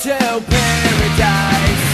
to paradise.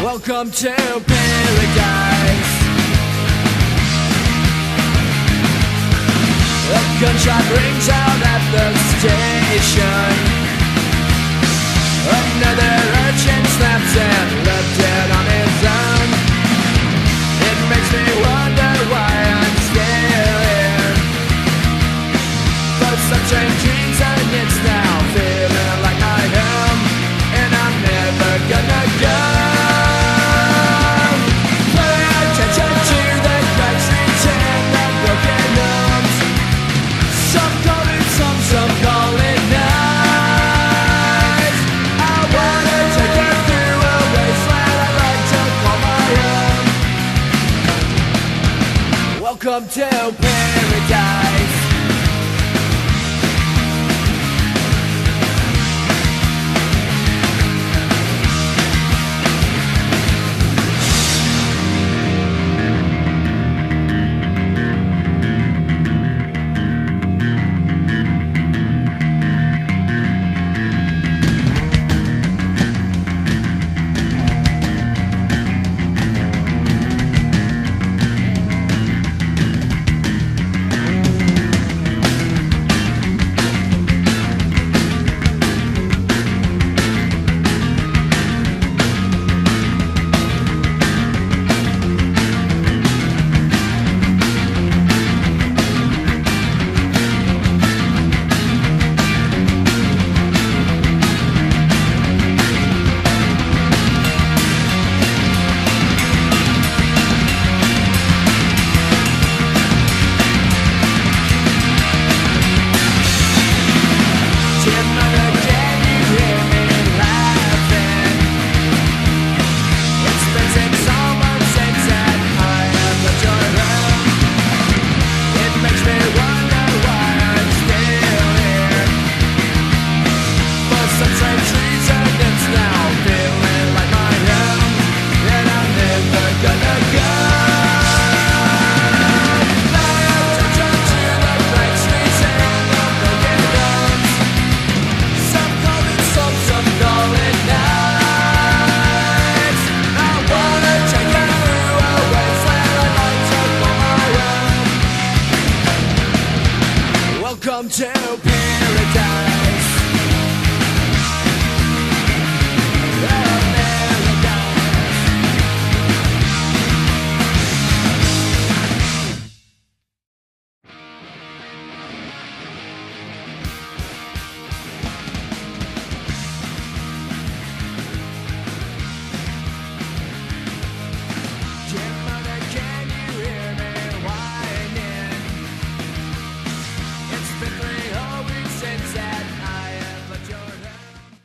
Welcome to paradise. A gunshot rings out at the station. Another urchin snaps and left dead on his own. It makes me wonder why I'm still here. But some strange dreams and it's now feeling like my home, and I'm never gonna go. Welcome to paradise. Welcome to paradise.